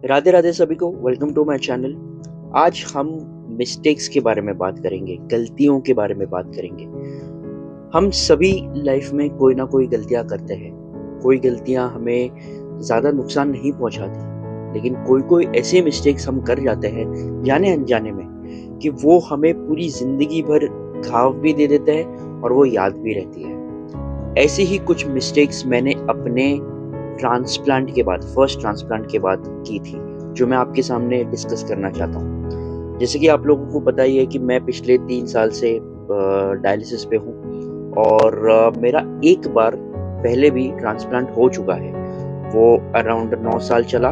राधे राधे सभी को, welcome to my channel. आज हम मिस्टेक्स के बारे में बात करेंगे, गलतियों के बारे में बात करेंगे। हम सभी लाइफ में कोई ना कोई गलतियां करते हैं। कोई गलतियां हमें ज़्यादा नुकसान नहीं पहुंचाती, लेकिन कोई कोई ऐसे मिस्टेक्स हम कर जाते हैं जाने अनजाने में कि वो हमें पूरी ज़िंदगी भर घाव भी दे देते हैं और वो याद भी रहती है। ऐसे ही कुछ मिस्टेक्स मैंने अपने ट्रांसप्लांट के बाद, फर्स्ट ट्रांसप्लांट के बाद की थी, जो मैं आपके सामने डिस्कस करना चाहता हूँ। जैसे कि आप लोगों को पता ही है कि मैं पिछले 3 साल से डायलिसिस पे हूँ और मेरा एक बार पहले भी ट्रांसप्लांट हो चुका है। वो अराउंड 9 साल चला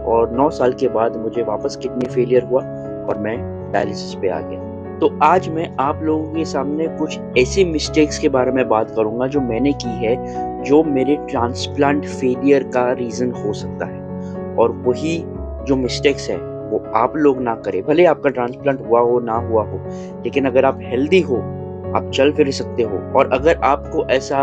और 9 साल के बाद मुझे वापस किडनी फेलियर हुआ और मैं डायलिसिस पे आ गया। तो आज मैं आप लोगों के सामने कुछ ऐसी मिस्टेक्स के बारे में बात करूँगा जो मैंने की है, जो मेरे ट्रांसप्लांट फेलियर का रीज़न हो सकता है। और वही जो मिस्टेक्स हैं, वो आप लोग ना करें। भले आपका ट्रांसप्लांट हुआ हो, ना हुआ हो, लेकिन अगर आप हेल्दी हो, आप चल फिर सकते हो और अगर आपको ऐसा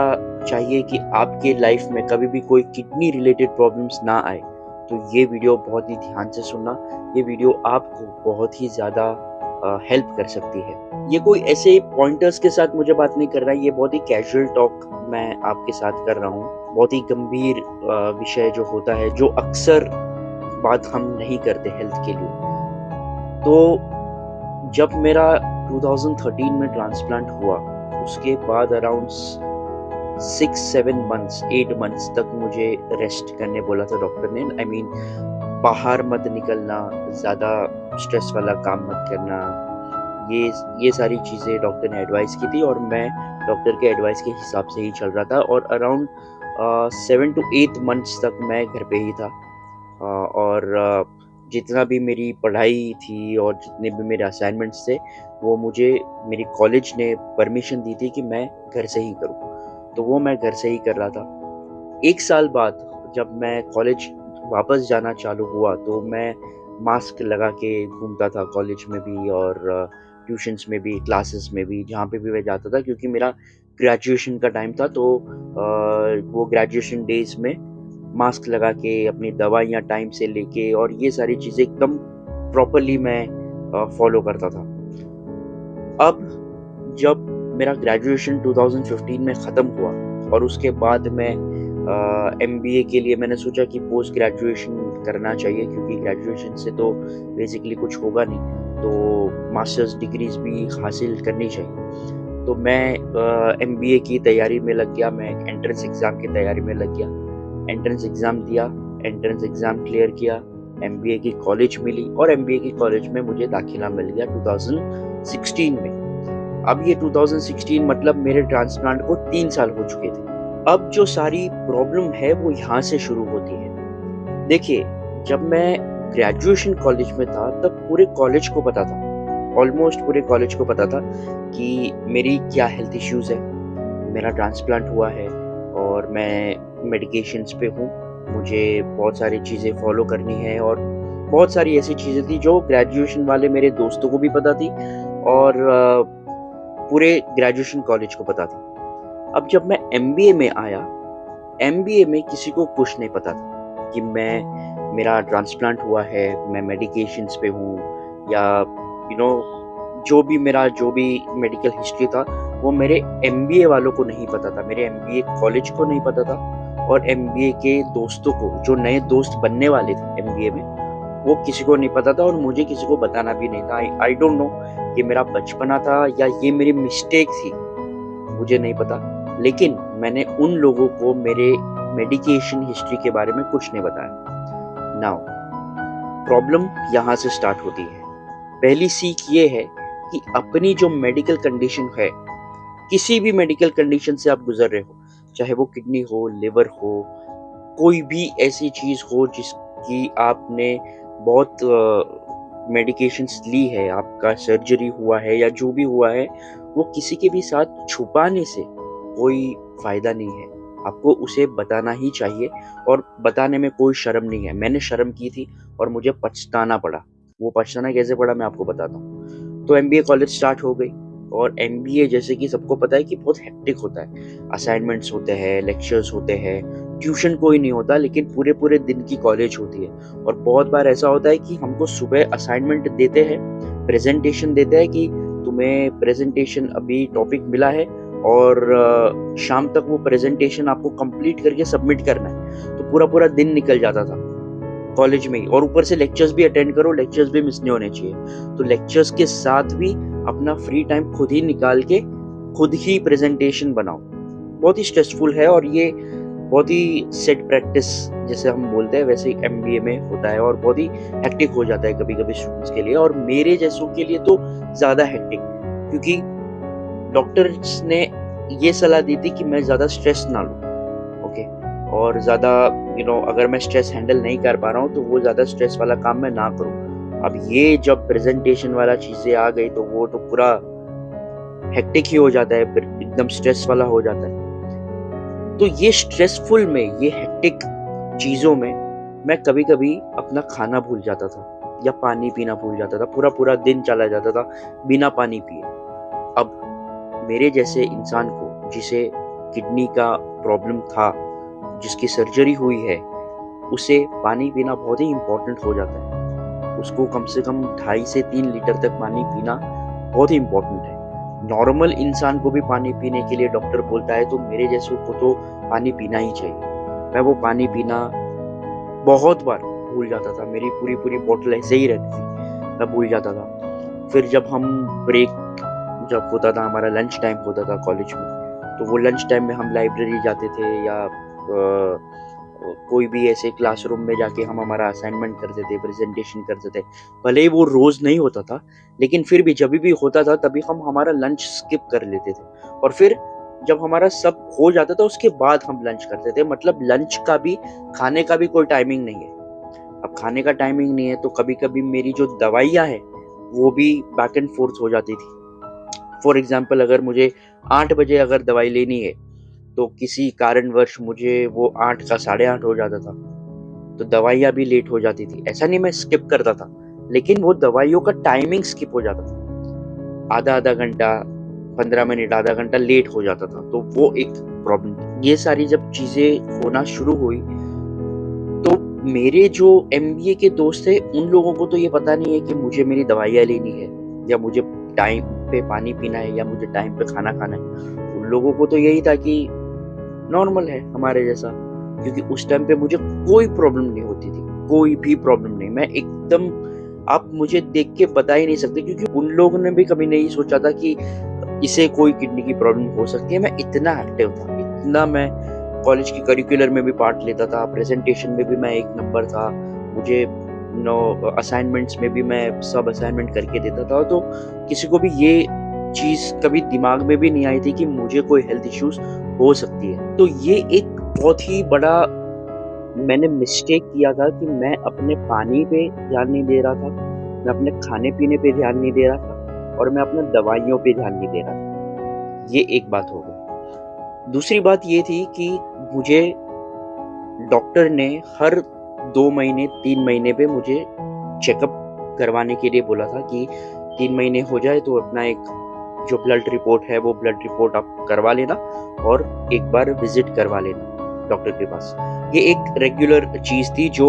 चाहिए कि आपके लाइफ में कभी भी कोई किडनी रिलेटेड प्रॉब्लम्स ना आए, तो ये वीडियो बहुत ही ध्यान से सुनना। ये वीडियो आपको बहुत ही ज़्यादा हेल्प कर सकती है। ये कोई ऐसे पॉइंटर्स के साथ मुझे बात नहीं कर रहा है, ये बहुत ही कैजुअल टॉक मैं आपके साथ कर रहा हूँ। बहुत ही गंभीर विषय जो होता है, जो अक्सर बात हम नहीं करते हेल्थ के लिए। तो जब मेरा 2013 में ट्रांसप्लांट हुआ, उसके बाद अराउंड 6-7 मंथ्स 8 मंथ्स तक मुझे रेस्ट करने बोला था डॉक्टर ने। आई मीन बाहर मत निकलना, ज़्यादा स्ट्रेस वाला काम मत करना। ये ये सारी चीज़ें डॉक्टर ने एडवाइस की थी और मैं डॉक्टर के एडवाइस के हिसाब से ही चल रहा था और अराउंड 7 to 8 मंथ्स तक मैं घर पे ही था। और जितना भी मेरी पढ़ाई थी और जितने भी मेरे असाइनमेंट्स थे, वो मुझे मेरी कॉलेज ने परमिशन दी थी कि मैं घर से ही करूँ। तो वो मैं घर से ही कर रहा था। 1 साल बाद जब मैं कॉलेज वापस जाना चालू हुआ, तो मैं मास्क लगा के घूमता था कॉलेज में भी और ट्यूशन्स में भी, क्लासेस में भी, जहाँ पे भी मैं जाता था, क्योंकि मेरा ग्रेजुएशन का टाइम था। तो वो ग्रेजुएशन डेज़ में मास्क लगा के अपनी दवाइयाँ टाइम से लेके और ये सारी चीज़ें एकदम प्रॉपर्ली मैं फ़ॉलो करता था। अब जब मेरा ग्रेजुएशन 2015 में ख़त्म हुआ और उसके बाद मैं एमबीए के लिए मैंने सोचा कि पोस्ट ग्रेजुएशन करना चाहिए, क्योंकि ग्रेजुएशन से तो बेसिकली कुछ होगा नहीं, तो मास्टर्स डिग्रीज़ भी हासिल करनी चाहिए। तो मैं एमबीए की तैयारी में लग गया, मैं एंट्रेंस एग्ज़ाम की तैयारी में लग गया। एंट्रेंस एग्ज़ाम दिया, एंट्रेंस एग्ज़ाम क्लियर किया, एमबीए की कॉलेज मिली और एमबीए की कॉलेज में मुझे दाखिला मिल गया 2016 में। अब ये 2016 मतलब मेरे ट्रांसप्लांट को 3 साल हो चुके थे। अब जो सारी प्रॉब्लम है वो यहाँ से शुरू होती है। देखिए, जब मैं ग्रेजुएशन कॉलेज में था तब पूरे कॉलेज को पता था, ऑलमोस्ट पूरे कॉलेज को पता था कि मेरी क्या हेल्थ इश्यूज़ है, मेरा ट्रांसप्लांट हुआ है और मैं मेडिकेशंस पे हूँ। मुझे बहुत सारी चीज़ें फ़ॉलो करनी है और बहुत सारी ऐसी चीज़ें थी जो ग्रेजुएशन वाले मेरे दोस्तों को भी पता थी और पूरे ग्रेजुएशन कॉलेज को पता थी। अब जब मैं एमबीए में आया, एमबीए में किसी को कुछ नहीं पता था कि मेरा ट्रांसप्लांट हुआ है, मैं मेडिकेशंस पे हूँ या यू नो जो भी मेडिकल हिस्ट्री था, वो मेरे एमबीए वालों को नहीं पता था, मेरे एमबीए कॉलेज को नहीं पता था और एमबीए के दोस्तों को, जो नए दोस्त बनने वाले थे एमबीए में, वो किसी को नहीं पता था और मुझे किसी को बताना भी नहीं था। आई डोंट नो, ये मेरा बचपना था या ये मेरी मिस्टेक थी, मुझे नहीं पता। लेकिन मैंने उन लोगों को मेरे मेडिकेशन हिस्ट्री के बारे में कुछ नहीं बताया। नाउ प्रॉब्लम यहाँ से स्टार्ट होती है। पहली सीख ये है कि अपनी जो मेडिकल कंडीशन है, किसी भी मेडिकल कंडीशन से आप गुजर रहे हो, चाहे वो किडनी हो, लिवर हो, कोई भी ऐसी चीज़ हो जिसकी आपने बहुत मेडिकेशंस ली है, आपका सर्जरी हुआ है या जो भी हुआ है, वो किसी के भी साथ छुपाने से कोई फ़ायदा नहीं है। आपको उसे बताना ही चाहिए और बताने में कोई शर्म नहीं है। मैंने शर्म की थी और मुझे पछताना पड़ा। वो पछताना कैसे पड़ा मैं आपको बताता हूँ। तो एमबीए कॉलेज स्टार्ट हो गई और एमबीए जैसे कि सबको पता है कि बहुत हेक्टिक होता है। असाइनमेंट्स होते हैं, लेक्चर्स होते हैं, ट्यूशन कोई नहीं होता, लेकिन पूरे-पूरे दिन की कॉलेज होती है। और बहुत बार ऐसा होता है कि हमको सुबह असाइनमेंट देते हैं, प्रेज़ेंटेशन देते हैं कि तुम्हें प्रेज़ेंटेशन अभी टॉपिक मिला है और शाम तक वो प्रेज़ेंटेशन आपको कंप्लीट करके सबमिट करना है। तो पूरा-पूरा दिन निकल जाता था कॉलेज में ही, और ऊपर से लेक्चर्स भी अटेंड करो, लेक्चर्स भी मिस नहीं होने चाहिए। तो लेक्चर्स के साथ भी अपना फ्री टाइम खुद ही निकाल के खुद ही प्रेज़ेंटेशन बनाओ। बहुत ही स्ट्रेसफुल है, और ये बहुत ही सेट प्रैक्टिस जैसे हम बोलते हैं वैसे ही एमबीए में होता है, और बहुत ही हेक्टिक हो जाता है कभी-कभी स्टूडेंट्स के लिए, और मेरे जैसों के लिए तो ज़्यादा हेक्टिक, क्योंकि डॉक्टर्स ने ये सलाह दी थी कि मैं ज़्यादा स्ट्रेस ना लूँ, ओके? और ज़्यादा अगर मैं स्ट्रेस हैंडल नहीं कर पा रहा हूँ, तो वो ज़्यादा स्ट्रेस वाला काम मैं ना करूँ। अब ये जब प्रेज़ेंटेशन वाला चीज़ें आ गई, तो वो तो पूरा हेक्टिक ही हो जाता है, फिर एकदम स्ट्रेस वाला हो जाता है। तो ये स्ट्रेसफुल में, ये हेक्टिक चीज़ों में मैं कभी-कभी अपना खाना भूल जाता था या पानी पीना भूल जाता था। पूरा-पूरा दिन चला जाता था बिना पानी पिए। अब मेरे जैसे इंसान को, जिसे किडनी का प्रॉब्लम था, जिसकी सर्जरी हुई है, उसे पानी पीना बहुत ही इम्पोर्टेंट हो जाता है। उसको कम से कम 2.5 से 3 लीटर तक पानी पीना बहुत ही इम्पोर्टेंट है। नॉर्मल इंसान को भी पानी पीने के लिए डॉक्टर बोलता है, तो मेरे जैसों को तो पानी पीना ही चाहिए। मैं वो पानी पीना बहुत बार भूल जाता था, मेरी पूरी-पूरी बॉटल ऐसे ही रहती थी, मैं भूल जाता था। फिर जब हम ब्रेक जब होता था, हमारा लंच टाइम होता था कॉलेज में, तो वो लंच टाइम में हम लाइब्रेरी जाते थे, या कोई भी ऐसे क्लासरूम में जाके हम हमारा असाइनमेंट करते थे, प्रेज़ेंटेशन करते थे। भले ही वो रोज़ नहीं होता था, लेकिन फिर भी जभी भी होता था, तभी हम हमारा लंच स्किप कर लेते थे, और फिर जब हमारा सब हो जाता था, उसके बाद हम लंच करते थे। मतलब लंच का भी, खाने का भी कोई टाइमिंग नहीं है। अब खाने का टाइमिंग नहीं है, तो कभी-कभी मेरी जो दवाइयाँ हैं, वो भी बैक एंड फ़ोर्थ हो जाती थी। फॉर एग्ज़ाम्पल, अगर मुझे 8 बजे अगर दवाई लेनी है, तो किसी कारणवश मुझे वो 8 का साढ़े 8 हो जाता था, तो दवाइयाँ भी लेट हो जाती थी। ऐसा नहीं मैं स्किप करता था, लेकिन वो दवाइयों का टाइमिंग स्किप हो जाता था। आधा-आधा घंटा, 15 मिनट, आधा घंटा लेट हो जाता था, तो वो एक प्रॉब्लम थी। ये सारी जब चीज़ें होना शुरू हुई, तो मेरे जो एमबीए के दोस्त थे, उन लोगों को तो ये पता नहीं है कि मुझे मेरी दवाइयाँ लेनी है, या मुझे टाइम पे पानी पीना है, या मुझे टाइम पे खाना खाना है। उन लोगों को तो यही था कि नॉर्मल है हमारे जैसा, क्योंकि उस टाइम पे मुझे कोई प्रॉब्लम नहीं होती थी, कोई भी प्रॉब्लम नहीं। मैं एकदम, आप मुझे देख के बता ही नहीं सकते, क्योंकि उन लोगों ने भी कभी नहीं सोचा था कि इसे कोई किडनी की प्रॉब्लम हो सकती है। मैं इतना एक्टिव था, इतना मैं कॉलेज की करिकुलर में भी पार्ट लेता था, प्रेज़ेंटेशन में भी मैं 1 नंबर था, मुझे असाइनमेंट्स में भी मैं सब असाइनमेंट करके देता था, तो किसी को भी ये चीज़ कभी दिमाग में भी नहीं आई थी कि मुझे कोई हेल्थ इश्यूज़ हो सकती है। तो ये एक बहुत ही बड़ा मैंने मिस्टेक किया था कि मैं अपने पानी पे ध्यान नहीं दे रहा था, मैं अपने खाने-पीने पे ध्यान नहीं दे रहा था, और मैं अपने दवाइयों पे ध्यान नहीं दे रहा था। ये एक बात हो गई। दूसरी बात ये थी कि मुझे डॉक्टर ने हर 2 महीने, 3 महीने पे मुझे चेकअप करवाने के लिए बोला था कि 3 महीने हो जाए तो अपना एक जो ब्लड रिपोर्ट है, वो ब्लड रिपोर्ट आप करवा लेना, और एक बार विज़िट करवा लेना डॉक्टर के पास। ये एक रेगुलर चीज़ थी जो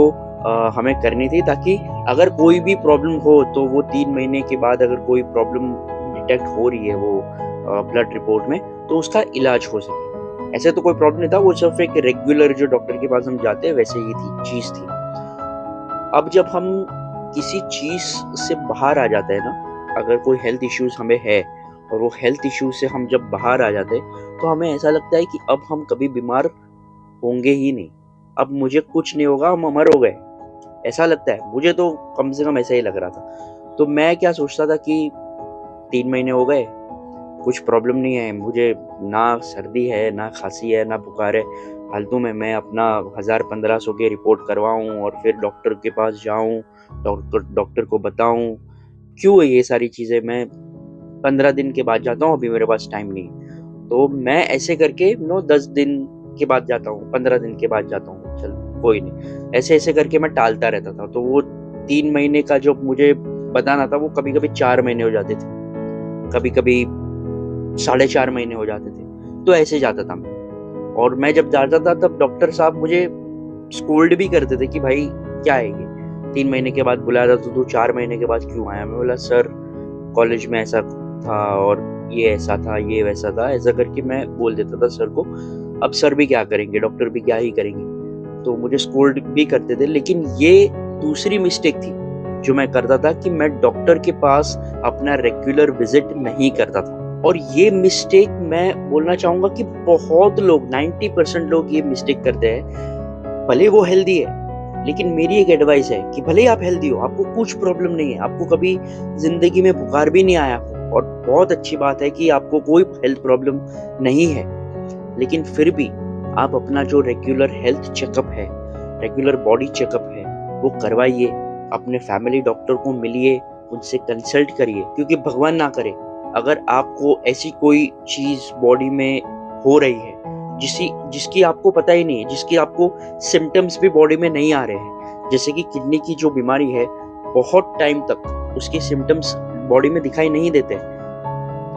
हमें करनी थी, ताकि अगर कोई भी प्रॉब्लम हो, तो वो 3 महीने के बाद अगर कोई प्रॉब्लम डिटेक्ट हो रही है वो ब्लड रिपोर्ट में, तो उसका इलाज हो सके। ऐसे तो कोई प्रॉब्लम नहीं था, वो सिर्फ़ एक रेगुलर जो डॉक्टर के पास हम जाते हैं, वैसे ही चीज़ थी। अब जब हम किसी चीज़ से बाहर आ जाते हैं ना, अगर कोई हेल्थ इश्यूज़ हमें है, और वो हेल्थ इश्यूज़ से हम जब बाहर आ जाते हैं, तो हमें ऐसा लगता है कि अब हम कभी बीमार होंगे ही नहीं। अब मुझे कुछ नहीं होगा, हम अमर हो गए, ऐसा लगता है। मुझे तो कम से कम ऐसा ही लग रहा था। तो मैं क्या सोचता था कि 3 महीने हो गए, कुछ प्रॉब्लम नहीं है, मुझे ना सर्दी है, ना खाँसी है, ना बुखार है। फालतू में मैं अपना 1000-1500 की रिपोर्ट करवाऊँ, और फिर डॉक्टर के पास जाऊँ, डॉक्टर डॉक्टर को बताऊँ, क्यों है ये सारी चीज़ें? मैं 15 दिन के बाद जाता हूँ, अभी मेरे पास टाइम नहीं है। तो मैं ऐसे करके 10 दिन के बाद जाता हूँ, 15 दिन के बाद जाता हूँ, चल कोई नहीं। ऐसे-ऐसे करके मैं टालता रहता था। तो वो 3 महीने का जो मुझे बताना था, वो कभी-कभी 4 महीने हो जाते थे। कभी-कभी 4.5 महीने हो जाते थे। तो ऐसे जाता था मैं, और मैं जब जाता था तब डॉक्टर साहब मुझे स्कोल्ड भी करते थे कि भाई क्या है ये? 3 महीने के बाद बुलाया था तो तू 4 महीने के बाद क्यों आया? मैं बोला सर कॉलेज में ऐसा था और ये ऐसा था, ये वैसा था, ऐसा करके मैं बोल देता था सर को। अब सर भी क्या करेंगे, डॉक्टर भी क्या ही करेंगे। तो मुझे स्कोल्ड भी करते थे, लेकिन ये दूसरी मिस्टेक थी जो मैं करता था कि मैं डॉक्टर के पास अपना रेगुलर विजिट नहीं करता था। और ये मिस्टेक मैं बोलना चाहूंगा कि बहुत लोग 90% लोग ये मिस्टेक करते हैं। भले वो हेल्दी है, लेकिन मेरी एक एडवाइस है कि भले आप हेल्दी हो, आपको कुछ प्रॉब्लम नहीं है, आपको कभी जिंदगी में बुखार भी नहीं आया, और बहुत अच्छी बात है कि आपको कोई हेल्थ प्रॉब्लम नहीं है, लेकिन फिर भी आप अपना जो रेगुलर हेल्थ चेकअप है, रेगुलर बॉडी चेकअप है, वो करवाइए। अपने फैमिली डॉक्टर को मिलिए, उनसे कंसल्ट करिए, क्योंकि भगवान ना करे अगर आपको ऐसी कोई चीज बॉडी में हो रही है जिसकी आपको पता ही नहीं है, जिसकी आपको सिम्टम्स भी बॉडी में नहीं आ रहे हैं, जैसे कि किडनी की जो बीमारी है, बहुत टाइम तक उसके सिम्टम्स बॉडी में दिखाई नहीं देते।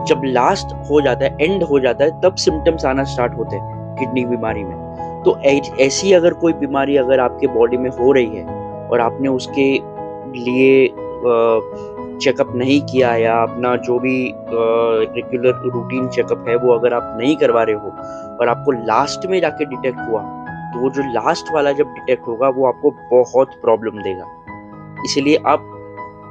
जब लास्ट हो जाता है, एंड हो जाता है, तब सिम्टम्स आना स्टार्ट होते हैं किडनी बीमारी में। तो ऐसी अगर कोई बीमारी अगर आपके बॉडी में हो रही है और आपने उसके लिए चेकअप नहीं किया, या अपना जो भी रेगुलर रूटीन चेकअप है वो अगर आप नहीं करवा रहे हो और आपको लास्ट में जाके डिटेक्ट हुआ, तो वो जो लास्ट वाला जब डिटेक्ट होगा वो आपको बहुत प्रॉब्लम देगा। इसीलिए आप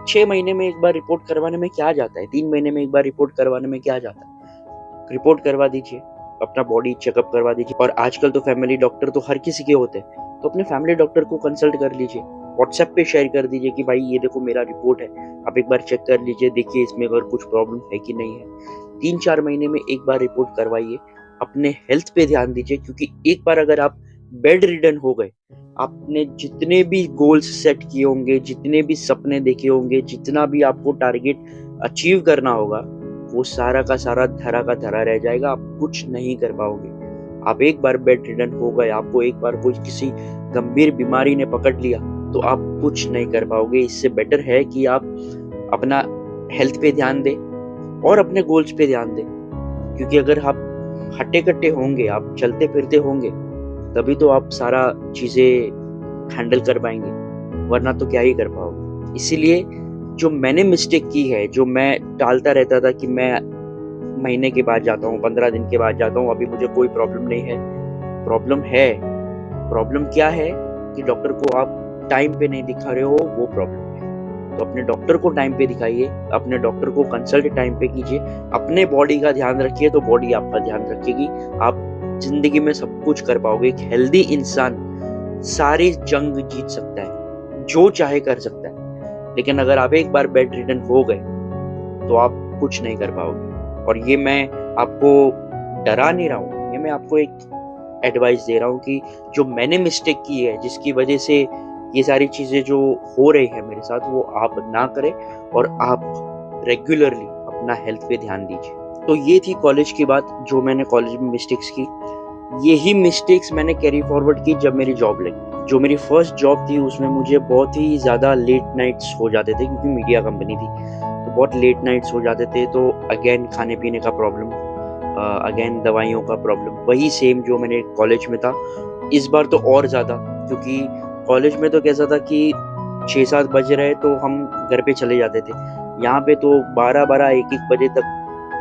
6 महीने में एक बार रिपोर्ट करवाने में क्या जाता है, 3 महीने में एक बार रिपोर्ट करवाने में क्या जाता है? रिपोर्ट करवा दीजिए, अपना बॉडी चेकअप करवा दीजिए। और आजकल तो फैमिली डॉक्टर तो हर किसी के होते हैं, तो अपने फैमिली डॉक्टर को कंसल्ट कर लीजिए, व्हाट्सएप पे शेयर कर दीजिए कि भाई ये देखो मेरा रिपोर्ट है, आप एक बार चेक कर लीजिए, देखिए इसमें अगर कुछ प्रॉब्लम है कि नहीं है। 3-4 महीने में एक बार रिपोर्ट करवाइए, अपने हेल्थ पे ध्यान दीजिए, क्योंकि एक बार अगर आप बेड रिडन हो गए, आपने जितने भी गोल्स सेट किए होंगे, जितने भी सपने देखे होंगे, जितना भी आपको टारगेट अचीव करना होगा, वो सारा का सारा धरा का धरा रह जाएगा, आप कुछ नहीं कर पाओगे। आप एक बार बेड रिडन हो गए, आपको एक बार कोई किसी गंभीर बीमारी ने पकड़ लिया, तो आप कुछ नहीं कर पाओगे। इससे बेटर है कि आप अपना हेल्थ पे ध्यान दें और अपने गोल्स पे ध्यान दें, क्योंकि अगर आप हट्टे कट्टे होंगे, आप चलते फिरते होंगे, तभी तो आप सारा चीजें हैंडल कर पाएंगे, वरना तो क्या ही कर पाओगे। इसीलिए जो मैंने मिस्टेक की है, जो मैं टालता रहता था कि मैं महीने के बाद जाता हूँ, 15 दिन के बाद जाता हूँ, अभी मुझे कोई प्रॉब्लम नहीं है। प्रॉब्लम है। प्रॉब्लम क्या है कि डॉक्टर को आप टाइम पे नहीं दिखा रहे हो, वो प्रॉब्लम है। तो अपने डॉक्टर को टाइम पे दिखाइए, अपने डॉक्टर को कंसल्ट टाइम पे कीजिए, अपने बॉडी का ध्यान रखिए, तो बॉडी आपका ध्यान रखेगी। आप जिंदगी में सब कुछ कर पाओगे। एक हेल्दी इंसान सारी जंग जीत सकता है, जो चाहे कर सकता है, लेकिन अगर आप एक बार बेड रिडन हो गए तो आप कुछ नहीं कर पाओगे। और ये मैं आपको डरा नहीं रहा हूँ, ये मैं आपको एक एडवाइस दे रहा हूँ कि जो मैंने मिस्टेक की है, जिसकी वजह से ये सारी चीजें जो हो रही है मेरे साथ, वो आप ना करें, और आप रेगुलरली अपना हेल्थ पे ध्यान दीजिए। तो ये थी कॉलेज की बात, जो मैंने कॉलेज में मिस्टेक्स की। यही मिस्टेक्स मैंने कैरी फॉरवर्ड की जब मेरी जॉब लगी। जो मेरी फर्स्ट जॉब थी उसमें मुझे बहुत ही ज़्यादा लेट नाइट्स हो जाते थे, क्योंकि मीडिया कंपनी थी, तो बहुत लेट नाइट्स हो जाते थे। तो अगेन खाने पीने का प्रॉब्लम, अगेन दवाइयों का प्रॉब्लम, वही सेम जो मैंने कॉलेज में था, इस बार तो और ज़्यादा। क्योंकि कॉलेज में तो कैसा था कि 6-7 बज रहे तो हम घर पे चले जाते थे, यहाँ पे तो 12-12 1-1 बजे तक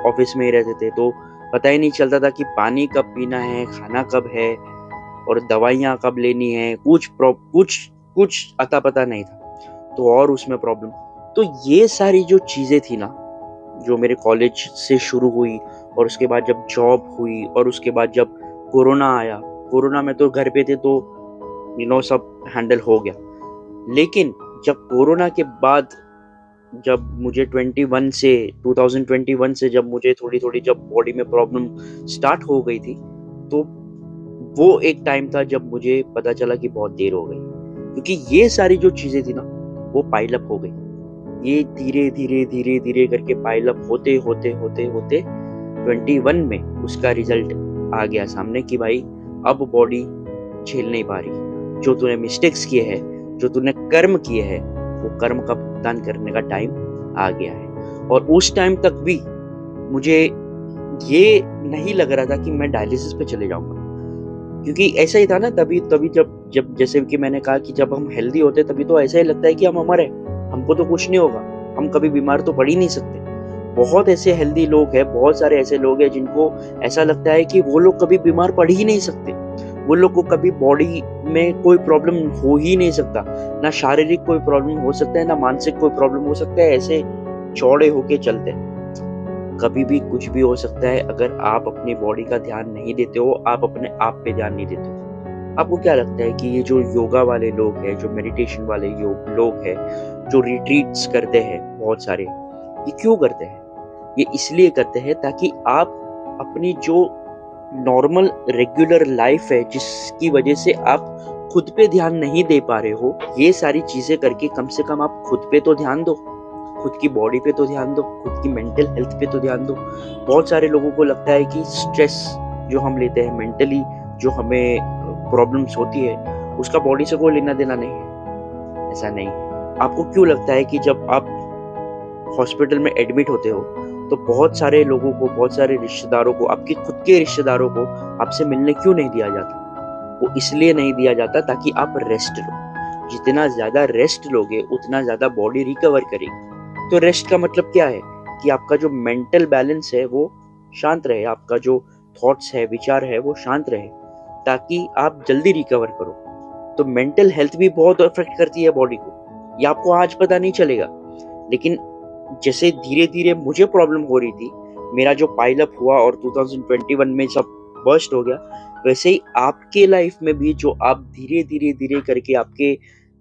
ऑफिस में ही रहते थे। तो पता ही नहीं चलता था कि पानी कब पीना है, खाना कब है, और दवाइयाँ कब लेनी है, कुछ कुछ अता पता नहीं था। तो और उसमें प्रॉब्लम। तो ये सारी जो चीजें थी ना, जो मेरे कॉलेज से शुरू हुई, और उसके बाद जब जॉब हुई, और उसके बाद जब कोरोना आया, कोरोना में तो घर पे थे, तो सब हैंडल हो गया। लेकिन जब कोरोना के बाद, जब मुझे 2021 से जब मुझे थोड़ी थोड़ी जब बॉडी में प्रॉब्लम स्टार्ट हो गई थी, तो वो एक टाइम था जब मुझे पता चला कि बहुत देर हो गई, क्योंकि ये सारी जो चीजें थी ना, वो पाइल अप हो गई। ये धीरे धीरे धीरे धीरे करके पाइल अप होते होते होते होते 21 में उसका रिजल्ट आ गया सामने कि भाई अब बॉडी झेल नहीं पा रही। जो तूने मिस्टेक्स किए हैं, जो तूने कर्म किए हैं, वो कर्म का भुगतान करने का टाइम आ गया है। और उस टाइम तक भी मुझे ये नहीं लग रहा था कि मैं डायलिसिस पे चले जाऊँगा। क्योंकि ऐसा ही था ना, तभी तभी जब जब जैसे कि मैंने कहा कि जब हम हेल्दी होते हैं तभी तो ऐसा ही लगता है कि हम अमर हैं, हमको तो कुछ नहीं होगा, हम कभी बीमार तो पड़ ही नहीं सकते। बहुत ऐसे हेल्दी लोग हैं, बहुत सारे ऐसे लोग हैं जिनको ऐसा लगता है कि वो लोग कभी बीमार पड़ ही नहीं सकते। वो लोग को कभी बॉडी में कोई प्रॉब्लम हो ही नहीं सकता, ना शारीरिक कोई प्रॉब्लम हो सकता है, ना मानसिक कोई प्रॉब्लम हो सकता है, ऐसे चौड़े होके चलते हैं। कभी भी कुछ भी हो सकता है अगर आप अपनी बॉडी का ध्यान नहीं देते हो, आप अपने आप पे ध्यान नहीं देते हो। आपको क्या लगता है कि ये जो योगा वाले लोग हैं, जो मेडिटेशन वाले लोग हैं, जो रिट्रीट्स करते हैं बहुत सारे, ये क्यों करते हैं? ये इसलिए करते हैं ताकि आप अपनी जो नॉर्मल रेगुलर लाइफ है, जिसकी वजह से आप खुद पे ध्यान नहीं दे पा रहे हो, ये सारी चीजें करके कम से कम आप खुद पे तो ध्यान दो। खुद की बॉडी पे तो ध्यान दो, खुद की मेंटल हेल्थ पे तो ध्यान दो। बहुत सारे लोगों को लगता है कि स्ट्रेस जो हम लेते हैं मेंटली, जो हमें प्रॉब्लम्स होती है, उसका बॉडी से कोई लेना देना नहीं है। ऐसा नहीं है। आपको क्यों लगता है कि जब आप हॉस्पिटल में एडमिट होते हो तो बहुत सारे लोगों को, बहुत सारे रिश्तेदारों को, आपके खुद के रिश्तेदारों को आपसे मिलने क्यों नहीं दिया जाता? वो इसलिए नहीं दिया जाता ताकि आप रेस्ट लो। जितना ज्यादा रेस्ट लोगे उतना ज्यादा बॉडी रिकवर करेगी। तो रेस्ट का मतलब क्या है? कि आपका जो मेंटल बैलेंस है वो शांत रहे, आपका जो थॉट्स है, विचार है, वो शांत रहे, ताकि आप जल्दी रिकवर करो। तो मेंटल हेल्थ भी बहुत अफेक्ट करती है बॉडी को। ये आपको आज पता नहीं चलेगा, लेकिन जैसे धीरे धीरे मुझे प्रॉब्लम हो रही थी, मेरा जो पाइल अप हुआ और 2021 में सब बर्स्ट हो गया, वैसे ही आपके लाइफ में भी जो आप धीरे धीरे धीरे करके आपके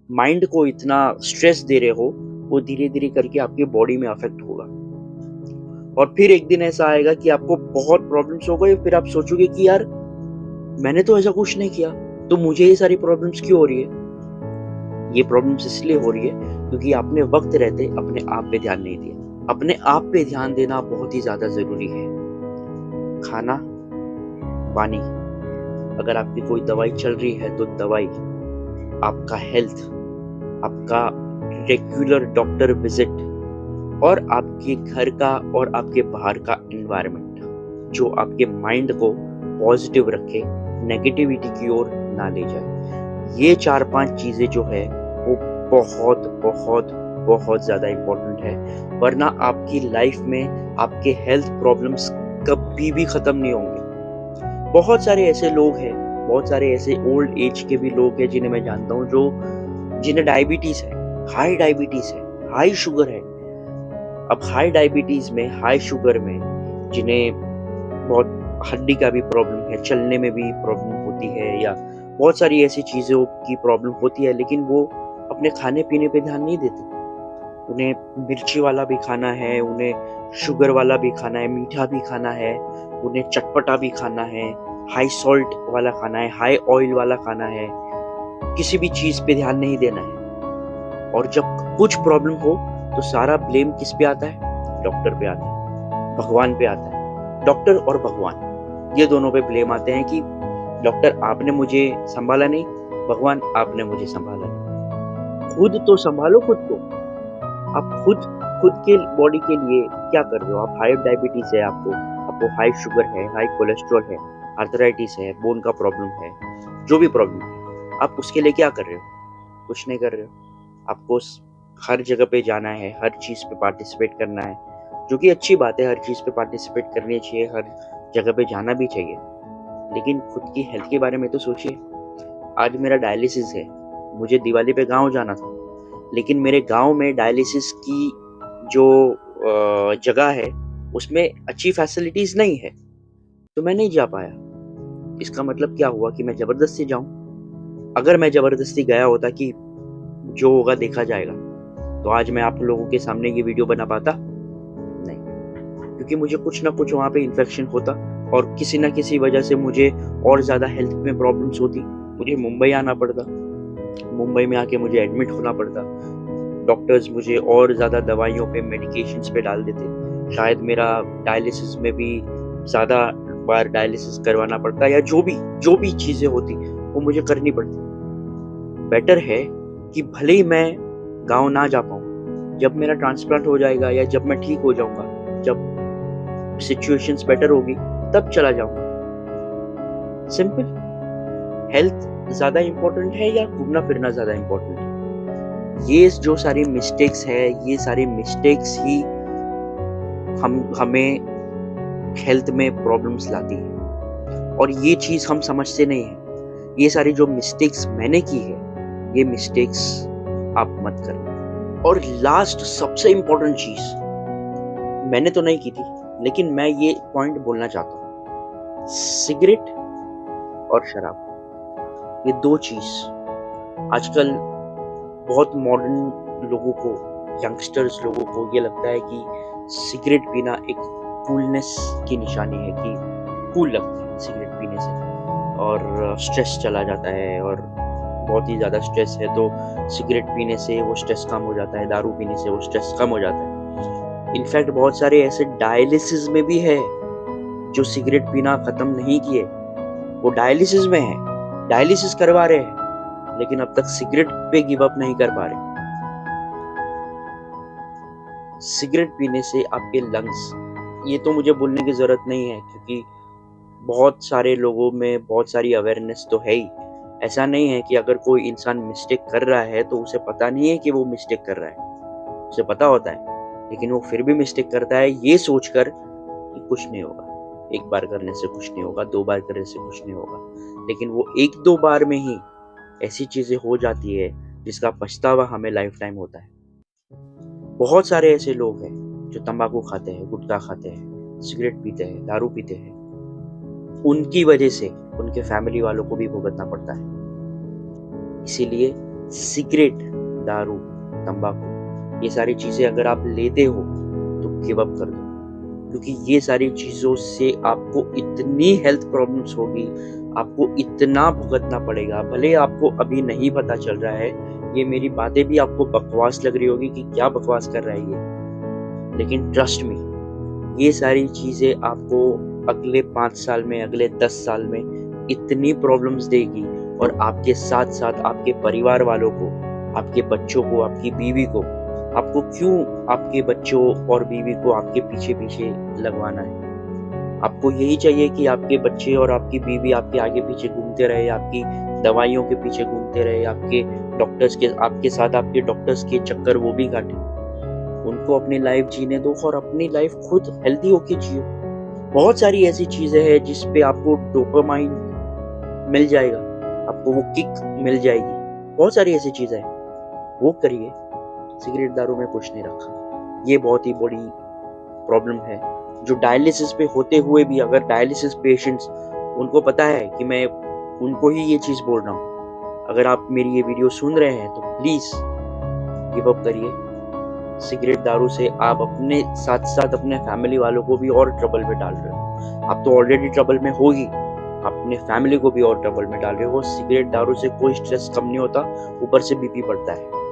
माइंड को इतना स्ट्रेस दे रहे हो, वो धीरे धीरे करके आपकी बॉडी में अफेक्ट होगा। और फिर एक दिन ऐसा आएगा कि आपको बहुत प्रॉब्लम्स हो गए, फिर आप सोचोगे कि यार मैंने तो ऐसा कुछ नहीं किया, तो मुझे ये सारी प्रॉब्लम्स क्यों हो रही है? ये प्रॉब्लम्स इसलिए हो रही है क्योंकि आपने वक्त रहते अपने आप पे ध्यान नहीं दिया। अपने आप पे ध्यान देना बहुत ही ज्यादा जरूरी है। खाना, पानी, अगर आपकी कोई दवाई चल रही है तो दवाई, आपका हेल्थ, आपका रेगुलर डॉक्टर विजिट, और आपके घर का और आपके बाहर का एनवायरनमेंट जो आपके माइंड को पॉजिटिव रखे, नेगेटिविटी की ओर ना ले जाए। ये 4-5 चीजें जो है वो बहुत बहुत बहुत ज्यादा इम्पोर्टेंट है, वरना आपकी लाइफ में आपके हेल्थ प्रॉब्लम्स कभी भी खत्म नहीं होंगे। बहुत सारे ऐसे लोग हैं, बहुत सारे ऐसे ओल्ड एज के भी लोग हैं जिन्हें मैं जानता हूँ, जो जिन्हें डायबिटीज है, हाई डायबिटीज है, हाई शुगर है। अब हाई डायबिटीज में, हाई शुगर में, जिन्हें बहुत हड्डी का भी प्रॉब्लम है, चलने में भी प्रॉब्लम होती है, या बहुत सारी ऐसी चीजों की प्रॉब्लम होती है, लेकिन वो अपने खाने पीने पे ध्यान नहीं देते। उन्हें मिर्ची वाला भी खाना है, उन्हें शुगर वाला भी खाना है, मीठा भी खाना है, उन्हें चटपटा भी खाना है, हाई सॉल्ट वाला खाना है, हाई ऑयल वाला खाना है। किसी भी चीज पे ध्यान नहीं देना है। और जब कुछ प्रॉब्लम हो तो सारा ब्लेम किस पे आता है? डॉक्टर पे आता है, भगवान पे आता है। डॉक्टर और भगवान, ये दोनों पे ब्लेम आते हैं कि डॉक्टर आपने मुझे संभाला नहीं, भगवान आपने मुझे संभाला नहीं। खुद तो संभालो खुद को। आप खुद खुद के बॉडी के लिए क्या कर रहे हो? आप हाई डायबिटीज है, आपको आपको हाई शुगर है, हाई कोलेस्ट्रॉल है, आर्थराइटिस है, बोन का प्रॉब्लम है, जो भी प्रॉब्लम है, आप उसके लिए क्या कर रहे हो? कुछ नहीं कर रहे हो। आपको हर जगह पे जाना है, हर चीज पे पार्टिसिपेट करना है, जो कि अच्छी बात है, हर चीज पे पार्टिसिपेट करनी चाहिए, हर जगह पे जाना भी चाहिए, लेकिन खुद की हेल्थ के बारे में तो सोचिए। आज मेरा डायलिसिस है, मुझे दिवाली पे गांव जाना था, लेकिन मेरे गांव में डायलिसिस की जो जगह है उसमें अच्छी फैसिलिटीज नहीं है, तो मैं नहीं जा पाया। इसका मतलब क्या हुआ कि मैं जबरदस्ती जाऊं? अगर मैं जबरदस्ती गया होता कि जो होगा देखा जाएगा, तो आज मैं आप लोगों के सामने ये वीडियो बना पाता? नहीं, क्योंकि मुझे कुछ ना कुछ वहां पे इन्फेक्शन होता, और किसी ना किसी वजह से मुझे और ज्यादा हेल्थ में प्रॉब्लम्स होती, मुझे मुंबई आना पड़ता, मुंबई में आके मुझे एडमिट होना पड़ता, डॉक्टर्स मुझे और ज़्यादा दवाइयों पे, मेडिकेशंस पे डाल देते, शायद मेरा डायलिसिस में भी ज़्यादा बार डायलिसिस करवाना पड़ता, या जो भी चीज़ें होती वो मुझे करनी पड़ती। बेटर है कि भले ही मैं गाँव ना जा पाऊँ, जब मेरा ट्रांसप्लांट हो जाएगा या जब मैं ठीक हो जाऊँगा, जब सिचुएशंस बेटर होगी तब चला जाऊंगा। सिंपल। हेल्थ ज़्यादा इम्पोर्टेंट है या घूमना फिरना ज़्यादा इम्पोर्टेंट है? ये जो सारी मिस्टेक्स है, ये सारी मिस्टेक्स ही हमें हेल्थ में प्रॉब्लम्स लाती है और ये चीज़ हम समझते नहीं हैं। ये सारी जो मिस्टेक्स मैंने की है, ये मिस्टेक्स आप मत करना। और लास्ट सबसे इम्पोर्टेंट चीज़, मैंने तो नहीं की थी लेकिन मैं ये पॉइंट बोलना चाहता हूँ, सिगरेट और शराब, ये दो चीज़ आजकल बहुत मॉडर्न लोगों को, यंगस्टर्स लोगों को ये लगता है कि सिगरेट पीना एक कूलनेस की निशानी है, कि कूल लगता है सिगरेट पीने से और स्ट्रेस चला जाता है, और बहुत ही ज़्यादा स्ट्रेस है तो सिगरेट पीने से वो स्ट्रेस कम हो जाता है, दारू पीने से वो स्ट्रेस कम हो जाता है। इनफैक्ट बहुत सारे ऐसे डायलिसिस में भी है जो सिगरेट पीना ख़त्म नहीं किए, वो डायलिसिस में है, डायलिसिस करवा रहे हैं लेकिन अब तक सिगरेट पे गिव अप नहीं कर पा रहे। सिगरेट पीने से आपके लंग्स, ये तो मुझे बोलने की ज़रूरत नहीं है क्योंकि बहुत सारे लोगों में बहुत सारी अवेयरनेस तो है ही। ऐसा नहीं है कि अगर कोई इंसान मिस्टेक कर रहा है तो उसे पता नहीं है कि वो मिस्टेक कर रहा है, उसे पता होता है लेकिन वो फिर भी मिस्टेक करता है ये सोचकर कि कुछ नहीं होगा, एक बार करने से कुछ नहीं होगा, 2 बार करने से कुछ नहीं होगा, लेकिन वो 1-2 बार में ही ऐसी चीज़ें हो जाती है जिसका पछतावा हमें लाइफ टाइम होता है। बहुत सारे ऐसे लोग हैं जो तंबाकू खाते हैं, गुटखा खाते हैं, सिगरेट पीते हैं, दारू पीते हैं, उनकी वजह से उनके फैमिली वालों को भी भुगतना पड़ता है। इसीलिए सिगरेट, दारू, तंबाकू, ये सारी चीज़ें अगर आप लेते हो तो गिव अप कर दो, क्योंकि ये सारी चीज़ों से आपको इतनी हेल्थ प्रॉब्लम्स होगी, आपको इतना भुगतना पड़ेगा। भले आपको अभी नहीं पता चल रहा है, ये मेरी बातें भी आपको बकवास लग रही होगी कि क्या बकवास कर रहा है ये, लेकिन ट्रस्ट मी, ये सारी चीज़ें आपको अगले 5 साल में, अगले 10 साल में इतनी प्रॉब्लम्स देगी और आपके साथ साथ आपके परिवार वालों को, आपके बच्चों को, आपकी बीवी को, आपको क्यों आपके बच्चों और बीवी को आपके पीछे पीछे लगवाना है? आपको यही चाहिए कि आपके बच्चे और आपकी बीवी आपके आगे पीछे घूमते रहे, आपकी दवाइयों के पीछे घूमते रहे, आपके डॉक्टर्स के, आपके साथ आपके डॉक्टर्स के चक्कर वो भी काटें। उनको अपनी लाइफ जीने दो और अपनी लाइफ खुद हेल्दी होके जियो। बहुत सारी ऐसी चीजें हैं जिस पे आपको डोपामाइन मिल जाएगा, आपको वो किक मिल जाएगी। बहुत सारी ऐसी चीजें हैं, वो करिए। सिगरेट दारू में कुछ नहीं रखा। ये बहुत ही बड़ी प्रॉब्लम है जो डायलिसिस पे होते हुए भी, अगर डायलिसिस पेशेंट्स, उनको पता है कि मैं उनको ही ये चीज़ बोल रहा हूँ। अगर आप मेरी ये वीडियो सुन रहे हैं तो प्लीज़ गिव अप करिए। सिगरेट दारू से आप अपने साथ साथ अपने फैमिली वालों को भी और ट्रबल में डाल रहे हो। आप तो ऑलरेडी ट्रबल में हो ही, अपने फैमिली को भी और ट्रबल में डाल रहे हो। सिगरेट दारू से कोई स्ट्रेस कम नहीं होता, ऊपर से बीपी बढ़ता है।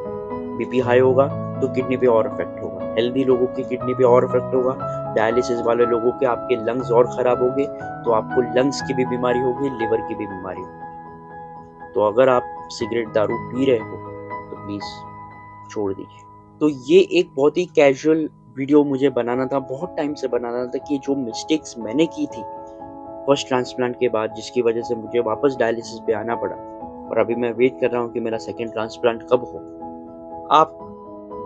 बीपी हाई होगा तो किडनी पे और इफेक्ट होगा, हेल्दी लोगों की किडनी पे और इफेक्ट होगा, डायलिसिस वाले लोगों के आपके लंग्स और खराब होंगे, तो आपको लंग्स की भी बीमारी होगी, लिवर की भी बीमारी होगी। तो अगर आप सिगरेट दारू पी रहे हो तो प्लीज छोड़ दीजिए। तो ये एक बहुत ही कैजुअल वीडियो मुझे बनाना था, बहुत टाइम से बनाना था, कि जो मिस्टेक्स मैंने की थी फर्स्ट ट्रांसप्लांट के बाद, जिसकी वजह से मुझे वापस डायलिसिस पे आना पड़ा, और अभी मैं वेट कर रहा हूँ कि मेरा सेकेंड ट्रांसप्लांट कब हो। आप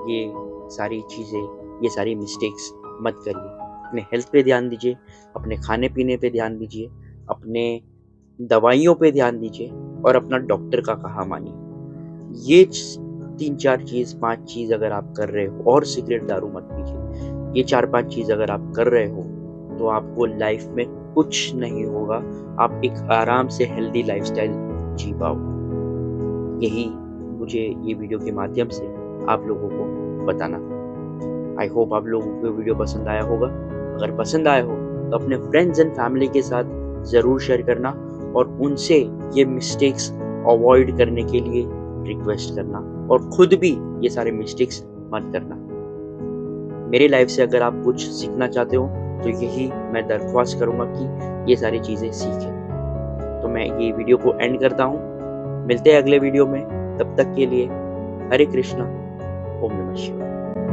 ये सारी चीज़ें, ये सारी मिस्टेक्स मत करिए। अपने हेल्थ पे ध्यान दीजिए, अपने खाने पीने पे ध्यान दीजिए, अपने दवाइयों पे ध्यान दीजिए और अपना डॉक्टर का कहा मानिए। ये 3-4 चीज़, 5 चीज़ अगर आप कर रहे हो, और सिगरेट दारू मत पीजिए, ये 4-5 चीज़ अगर आप कर रहे हो तो आपको लाइफ में कुछ नहीं होगा। आप एक आराम से हेल्दी लाइफस्टाइल जी पाओगे। यही मुझे ये वीडियो के माध्यम से आप लोगों को बताना। आई होप आप लोगों को वीडियो पसंद आया होगा। अगर पसंद आया हो तो अपने फ्रेंड्स एंड फैमिली के साथ ज़रूर शेयर करना और उनसे ये मिस्टेक्स अवॉइड करने के लिए रिक्वेस्ट करना, और खुद भी ये सारे मिस्टेक्स मत करना। मेरी लाइफ से अगर आप कुछ सीखना चाहते हो तो यही मैं दरख्वास्त करूँगा कि ये सारी चीज़ें सीखें। तो मैं ये वीडियो को एंड करता हूँ। मिलते हैं अगले वीडियो में, तब तक के लिए हरे कृष्णा, ओम नमः शिवाय।